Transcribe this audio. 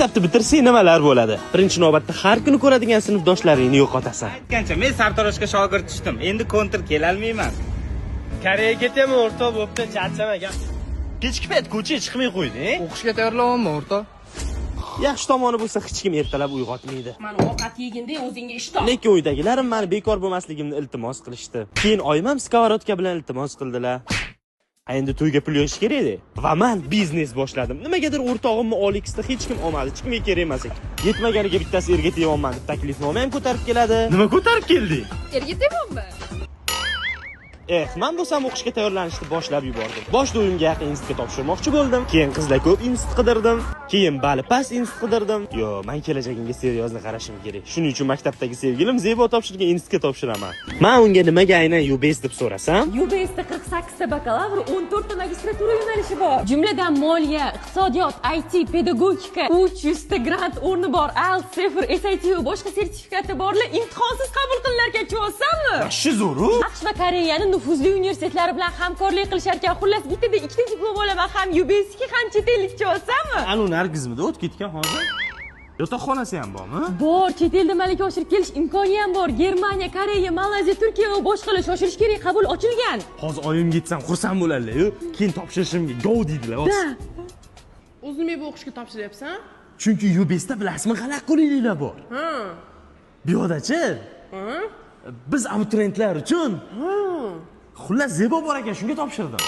Maktabni bitirsang nimalar bo'ladi? Birinchi navbatda har kuni ko'radigan sinfdoshlaringni yo'qotasan. Aytgancha men sartaroshga shogird tushdim. Endi kontr kela olmayman. Koreyaga ketaman o'rtoq, bo'pti, charchama gap. Kechki payt ko'chaga chiqmay qo'yding. O'qishga tayyorlanyapman o'rtoq. Yaxshi tomoni bo'lsa hech kim ertalab uyg'otmaydi. Mana ovqat yeginda o'zingga ish top. Lekin uydagilarim meni bekor bo'lmasligimni iltimos qilishdi. Keyin oyimam skоворodka bilan iltimos qildilar. Endi to'yga pul yo'qish kerak edi. Va men biznes boshladim. Nimagadir o'rtog'imni Olixda hech kim olmadi. Hech kimga kerak emas ekan. Yetmaganiga bittasi erga teyapman deb taklifnoma ham ko'tarib keladi. Nima ko'tarib kelding? Erga tepammi? Men bo'lsam o'qishga tayyorlanishni boshlab yubordim. Boshda uyimga yaqin institutga topshirmoqchi bo'ldim. Keyin qizlar ko'p institut qidirdim. Keyin bali past institut qidirdim. Men kelajagimga seriyozli qarashim kerak. Shuning uchun maktabdagi sevgilim Zebo topshirgan institutga topshiraman. Men unga nimaga aynan UBS deb so'rasam, UBSda 48 ta bakalavr, 14 ta magistratura yo'nalishi bor. Jumladan moliya, iqtisodiyot, IT, pedagogika, 300 ta grant o'rni bor, IELTS, TOEFL, SAT va boshqa sertifikati borlar imtihonsiz qabul qilinarkan, tushunsanmi? Yaxshi zo'ru. AQSh va Koreyaning nufuzli universitetlari bilan hamkorlik qilishar ekan. Xullas, bittada ikkita diplom olaman, ham UBSga ham chet ellikcha olsammi? Anu Nargizmida o'tib ketgan hozir. Yotoqxonasi ham bormi? Bor, chet elda malaka oshirib kelish imkoni ham bor. Germaniya, Koreya, Malayziya, Turkiya va boshqalar shoshilish kerak, qabul ochilgan. Hozir oyimga yetsam xursand bo'ladilar-yu. Keyin topshirishimga go deydilar. O'zing bu o'qishga topshiryapsan? Chunki UBSda bilasizmi, g'alaq qulayliklar bor. Bu yo'dachi? Biz abituriyentlar uchun. Xullas Zebo bor ekan, shunga topshirdim.